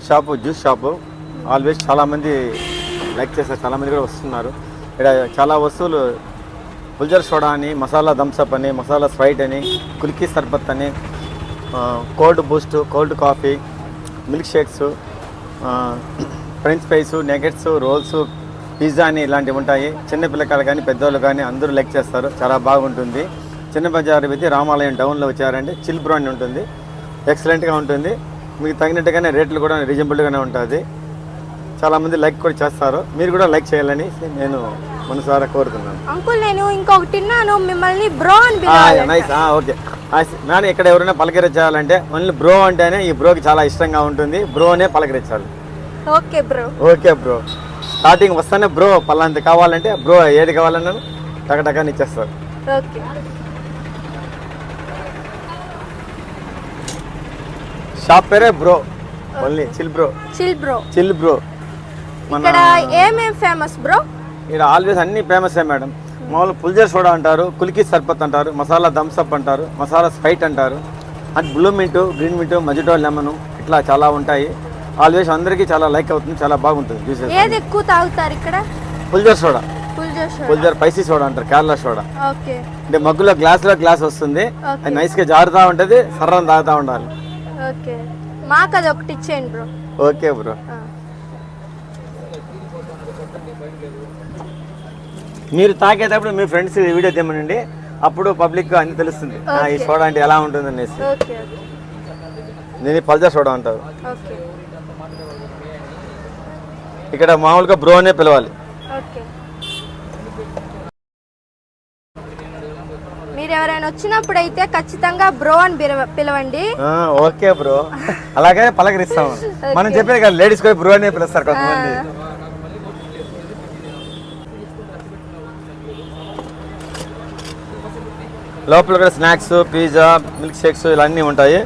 Shop, juice shop. Always చాలామంది like చేస్తారు, చాలామంది కూడా వస్తున్నారు. ఇక్కడ చాలా వస్తువులు పుల్జర్ సోడా అని, మసాలా థమ్సప్ అని, మసాలా స్ప్రైట్ అని, కుల్కీ సర్బత్ అని, cold Boost, cold coffee, milkshakes, French fries, nuggets, rolls, pizza అని ఇలాంటివి ఉంటాయి. చిన్నపిల్లకాయలు కానీ పెద్దవాళ్ళు కానీ అందరూ లైక్ చేస్తారు. చాలా బాగుంటుంది. చిన్న బజార్ విధి రామాలయం టౌన్లో వచ్చారంటే చిల్ బ్రో అని ఉంటుంది. ఎక్సలెంట్గా ఉంటుంది. మీకు తగినట్టుగానే రేట్లు కూడా రీజనబుల్గానే ఉంటుంది. చాలామంది లైక్ కూడా చేస్తారు. మీరు కూడా లైక్ చేయాలని నేను మనసారా కోరుతున్నాను. అంకుల్ నేను ఇంకొకటి తిన్నాను, మిమ్మల్ని బ్రో అని నైస్. ఓకే మేడం, ఇక్కడ ఎవరైనా పలకరించాలంటే ఓన్లీ బ్రో అంటేనే ఈ బ్రోకి చాలా ఇష్టంగా ఉంటుంది. బ్రోనే పలకరించాలి. Okay bro. Okay bro. Starting వస్తానే బ్రో పలాంటి కావాలంటే బ్రో ఏది కావాలన్నా టకటకాని ఇచ్చేస్తారు. ఓకే. షాప్ పేరే bro, only chill bro. Chill bro. Chill bro. ఇక్కడ ఏమేం ఫేమస్ బ్రో? ఇక్కడ ఆల్వేస్ అన్ని ఫేమస్ మేడం. మామూలు పుల్జర్ సోడా అంటారు, కుల్కీ సర్బత్ అంటారు, మసాలా థమ్సప్ అంటారు, మసాలా స్ప్రైట్ అంటారు, అండ్ బ్లూ మింటు, గ్రీన్ మింటు, మజిటో లెమన్, ఇట్లా చాలా ఉంటాయి. ఆల్వేస్ అందరికీ చాలా లైక్ అవుతుంది, చాలా బాగుంటుంది జ్యూస్. ఏది ఎక్కువ తాగుతారు ఇక్కడ? పుల్జర్ సోడా. పుల్జర్ పైసీ సోడా అంటారు, కేరళ సోడా. ఓకే. అంటే మగ్గులో గ్లాస్ వస్తుంది, అది నైస్గా జారుతూ ఉంటుంది, సర్రం తాగుతూ ఉండాలి. ఓకే, మాకు అది ఒకటి ఇచ్చేయండి బ్రో. Okay bro. మీరు తాగేటప్పుడు మీ ఫ్రెండ్స్ వీడియో తీయమనండి, అప్పుడు పబ్లిక్ అన్ని తెలుస్తుంది ఈ సోడా అంటే ఎలా ఉంటుంది అనేసి. నేను పల్జర్ సోడా అంటారు. ఇక్కడ మామూలుగా బ్రో అనే పిలవాలి. మీరు ఎవరైనా వచ్చినప్పుడు అయితే ఖచ్చితంగా బ్రో అని పిలవండి. ఓకే బ్రో, అలాగే పలకరిస్తాము. మనం చెప్పేది కదా, లేడీస్ కూడా బ్రో అనే పిలుస్తారు కొంతమంది. లోపల కూడా స్నాక్స్, పిజ్జా, మిల్క్ షేక్స్ ఇలా అన్నీ ఉంటాయి.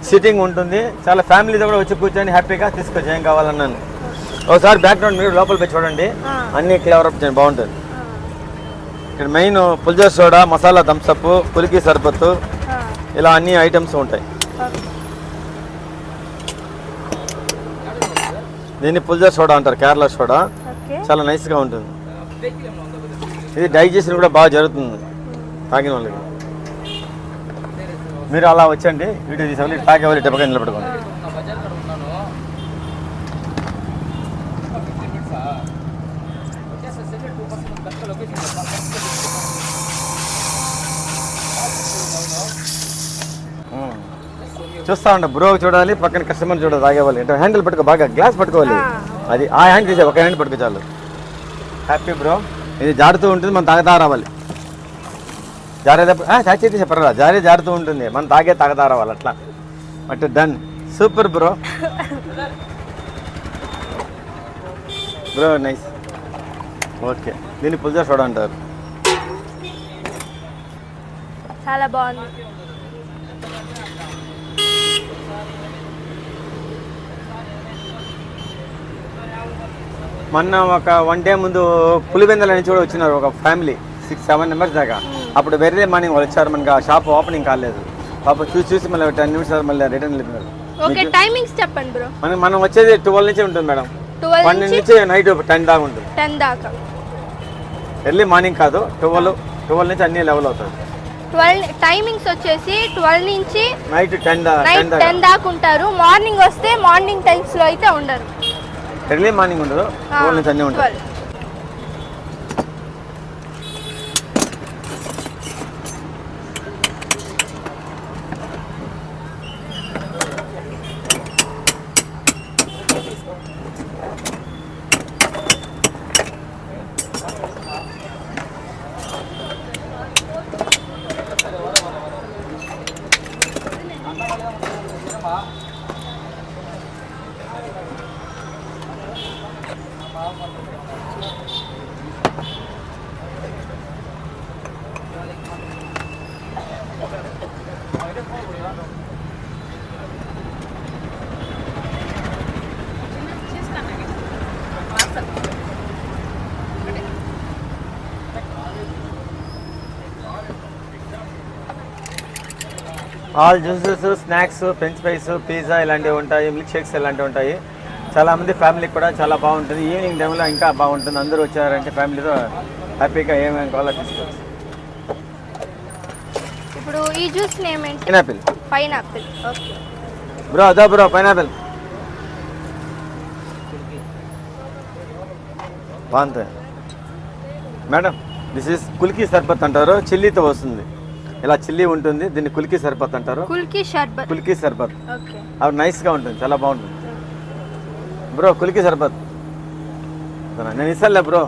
సిట్టింగ్ ఉంటుంది, చాలా ఫ్యామిలీతో కూడా వచ్చి కూర్చొని హ్యాపీగా తీసుకొచ్చి ఏం కావాలన్నాను. ఒకసారి బ్యాక్గ్రౌండ్ మీరు లోపల పోయి చూడండి, అన్ని క్లియర్ అప్ చేయండి, బాగుంటుంది. ఇక్కడ మెయిన్ పుల్జర్ సోడా, మసాలా థమ్సప్, కుల్కీ సర్బత్, ఇలా అన్ని ఐటమ్స్ ఉంటాయి. దీన్ని పుల్జర్ సోడా అంటారు, కేరళ సోడా. చాలా నైస్గా ఉంటుంది. ఇది డైజెషన్ కూడా బాగా జరుగుతుంది తాగిన వాళ్ళకి. మీరు అలా వచ్చండి, వీడియో తీసేవాళ్ళు తాగే వాళ్ళు టెప్పగా నిలబెట్టుకోండి. చూస్తా ఉండ బ్రో చూడాలి, పక్కన కస్టమర్ చూడాలి, తాగేవాలి. అంటే హ్యాండిల్ పట్టుకో, బాగా గ్లాస్ పట్టుకోవాలి. అది ఆ హ్యాండ్ తీసే, ఒక హ్యాండ్ పట్టుకో చాలు. Happy bro. ఇది జారుతూ ఉంటుంది, మనం తాగుతా రావాలి. జారేటప్పుడు చాచి తీసే పర్వాలేదు, జారుతూ ఉంటుంది, మనం తాగుతా రావాలి అట్లా. But done, super bro. Bro nice. Okay, దీన్ని పుల్జర్ సోడా అంటారు. చాలా బాగుంది. మొన్న ఒక 1 డే ముందు పులివెందల నుంచి కూడా వచ్చినారు ఒక ఫ్యామిలీ, 6-7 మెంబర్స్ దాకా. అప్పుడు వెరీ మార్నింగ్ వాళ్ళు వచ్చారు, మనకి ఆ షాప్ ఓపెనింగ్ కాలేదు. పాపం చూసి మళ్ళీ 10 నిమిషాలు మళ్ళీ రిటర్న్ వెళ్ళిపోయారు. ఓకే, టైమింగ్స్ చెప్పండి బ్రో. మనం వచ్చేది 12 నుంచి ఉంటుంది మేడం. 1 నుంచి నైట్ 10 దాకా ఉంటుంది. 10 దాకా ఎర్లీ మార్నింగ్ కాదు, 12 నుంచి అన్ని లెవెల్ అవుతుంది. 12 టైమింగ్స్ వచ్చేసి 12 నుంచి నైట్ 10 దాకా ఉంటారు. మార్నింగ్ వస్తే మార్నింగ్ టైమ్స్ లో అయితే ఉండరు. ఎర్లీ మార్నింగ్ ఉండదు, 12 నుంచి అన్నీ ఉంటుంది. All juices, snacks, French fries, pizza ఇలాంటివి ఉంటాయి, మిల్క్ షేక్స్ ఇలాంటివి ఉంటాయి. చాలా మంది ఫ్యామిలీకి కూడా చాలా బాగుంటుంది. ఈవినింగ్ టైంలో ఇంకా బాగుంటుంది. అందరూ వచ్చారంటే ఫ్యామిలీతో హ్యాపీగా ఏమేమి కావాలో తీసుకోవచ్చు. ఇప్పుడు ఈ జ్యూస్ నేమ్ ఏంటి? పైనాపిల్. పైనాపిల్. ఓకే బ్రో అదో బ్రో పైనాపిల్ బాగుంటుంది madam. This is kulki sharbat అంటారు, చిల్లీతో వస్తుంది. ఇలా చిల్లీ ఉంటుంది, దీన్ని కుల్కీ సర్బత్ అంటారు. కుల్కీ షర్బత్. కుల్కీ సర్బత్ ఓకే అవి నైస్గా ఉంటుంది, చాలా బాగుంటుంది బ్రో. కుల్కీ సర్బత్ నేను ఇస్తానులే బ్రో.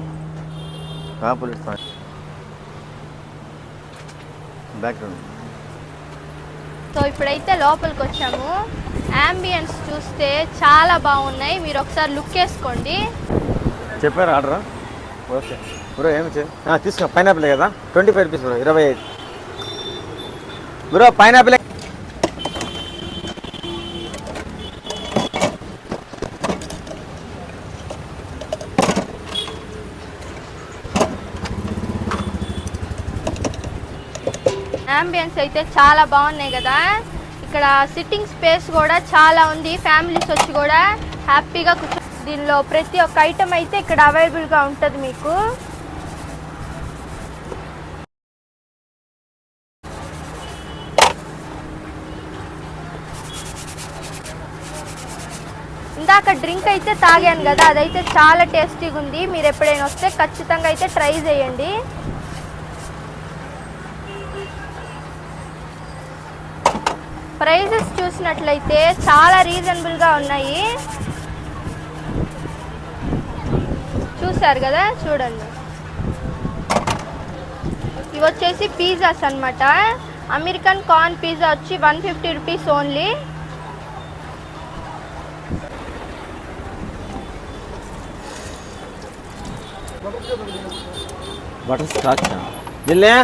బ్యాక్గ్రౌండ్. సో ఇప్పుడైతే లోపలికి వచ్చాము. అంబియన్స్ చూస్తే చాలా బాగున్నాయి, మీరు ఒకసారి లుక్ వేసుకోండి. చెప్పారు ఆర్డర్. ఓకే బ్రో ఏమి తీసుకో. పైనాపిల్ కదా 25 rupees bro. 25 bro pineapple. Ambience అయితే చాలా బాగున్నాయి కదా. ఇక్కడ సిట్టింగ్ స్పేస్ కూడా చాలా ఉంది, ఫ్యామిలీస్ వచ్చి కూడా హ్యాపీగా కూర్చో. దీనిలో ప్రతి ఒక్క ఐటమ్ అయితే ఇక్కడ అవైలబుల్గా ఉంటుంది మీకు. ఇందాక డ్రింక్ అయితే తాగాను కదా, అదైతే చాలా టేస్టీగా ఉంది. మీరు ఎప్పుడైనా వస్తే ఖచ్చితంగా అయితే ట్రై చేయండి. ప్రైజెస్ చూసినట్లయితే చాలా రీజనబుల్గా ఉన్నాయి. చూసారు కదా, చూడండి. ఇవి వచ్చేసి పిజ్జాస్ అన్నమాట. అమెరికన్ కార్న్ పిజ్జా వచ్చి 150 రూపీస్ ఓన్లీ. బటర్ స్కాచ్ జిల్లే.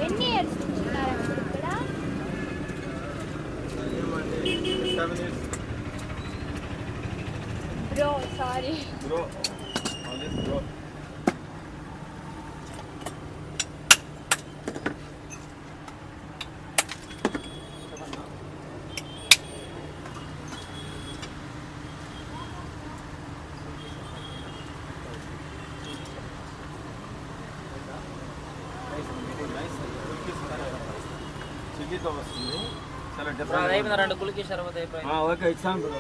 ఎన్ని ఇయర్స్ నుంచి ఉన్నారు ఇక్కడ? Bro sorry bro bro. చిల్లీతో వస్తుంది, చాలా డిఫరెంట్. 2 కుల్కీ షర్బత్ అయిపోయింది. ఓకే ఇచ్చాను బ్రో.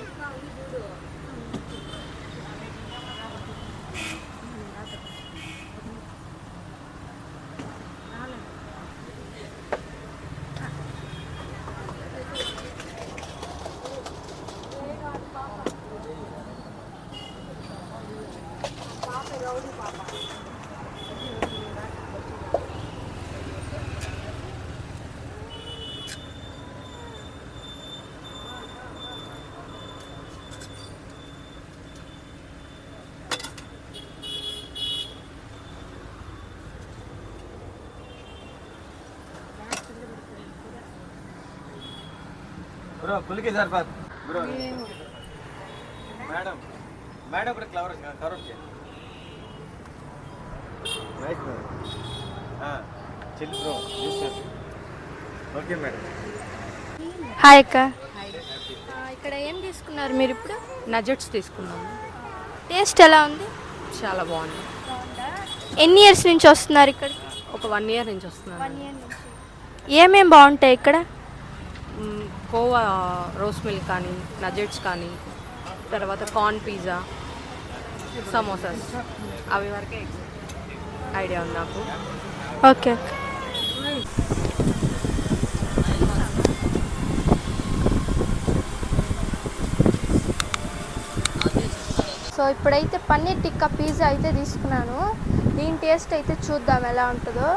బ్రో కుల్కీ సర్బత్ బ్రో. మేడం మేడం ఇప్పుడు కవర్ చేయండి. Nice madam. Chill bro use చేసి. Okay madam. హాయ్ అక్క. ఇక్కడ ఏం తీసుకున్నారు మీరు ఇప్పుడు? నజెట్స్ తీసుకున్నాము. టేస్ట్ ఎలా ఉంది? చాలా బాగుంది. ఎన్ని ఇయర్స్ నుంచి వస్తున్నారు ఇక్కడ? ఒక 1 year నుంచి వస్తున్నాను. 1 year నుంచి. ఏమేం బాగుంటాయి ఇక్కడ? కోవా రోస్ మిల్క్ కానీ, నజెట్స్ కానీ, తర్వాత కార్న్ పిజ్జా, సమోసాస్, అవి వరకే ఐడియా ఉంది నాకు. ఓకే. సో ఇప్పుడైతే పన్నీర్ టిక్కా పిజ్జా అయితే తీసుకున్నాను. దీని టేస్ట్ అయితే చూద్దాం ఎలా ఉంటుందో.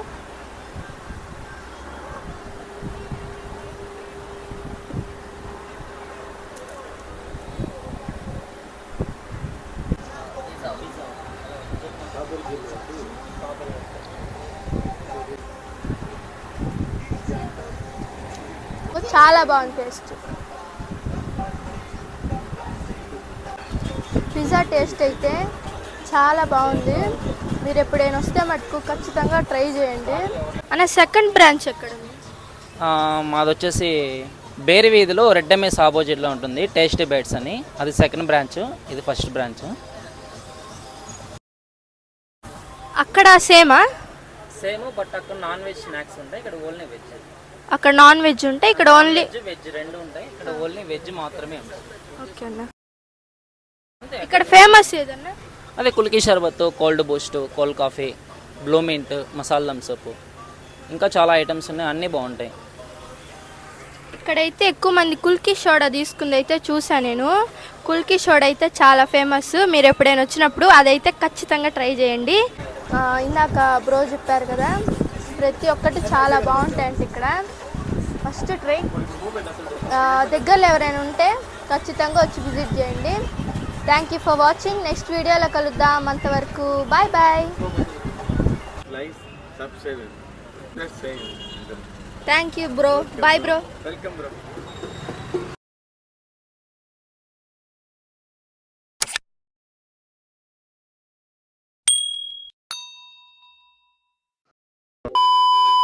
చాలా బాగుంది టేస్ట్. పిజ్జా టేస్ట్ అయితే చాలా బాగుంది. మీరు ఎప్పుడైనా వస్తే మటుకు ఖచ్చితంగా ట్రై చేయండి. అన్న సెకండ్ బ్రాంచ్ ఎక్కడ ఉంది? మాది వచ్చేసి బేరి వీధిలో రెడ్ ఎంఎస్ ఆపోజిట్లో ఉంటుంది టేస్టీ బైట్స్ అని. అది సెకండ్ బ్రాంచ్, ఇది ఫస్ట్ బ్రాంచ్. అక్కడ సేమా? సేమ్, బట్ అక్కడ నాన్ వెజ్ స్నాక్స్ ఉంటాయి, ఇక్కడ ఓన్లీ వెజ్. అక్కడ నాన్ వెజ్ ఉంటాయి, ఇక్కడ ఓన్లీ వెజ్ రెండు ఉంటాయి, ఇక్కడ ఓన్లీ వెజ్ మాత్రమే ఉంటాయి. ఓకే అన్న. ఇక్కడ ఫేమస్ ఏదన్నా? అదే కుల్కీ షర్బత్, cold Boost, cold coffee, blue mint, మసాలా థమ్సప్, ఇంకా చాలా ఐటమ్స్ ఉన్నాయి, అన్నీ బాగుంటాయి. ఇక్కడైతే ఎక్కువ మంది కుల్కీ సోడా తీసుకుంది అయితే చూసాను నేను. కుల్కీ సోడా అయితే చాలా ఫేమస్. మీరు ఎప్పుడైనా వచ్చినప్పుడు అదైతే ఖచ్చితంగా ట్రై చేయండి. ఇందాక బ్రో చెప్పారు కదా, ప్రతి ఒక్కటి చాలా బాగుంటాయంట ఇక్కడ. First try. దగ్గరలో ఎవరైనా ఉంటే ఖచ్చితంగా వచ్చి విజిట్ చేయండి. Thank you for watching. Next వీడియోలో కలుద్దాం. అంతవరకు bye bye. Thank you bro. Bye bro. Welcome bro.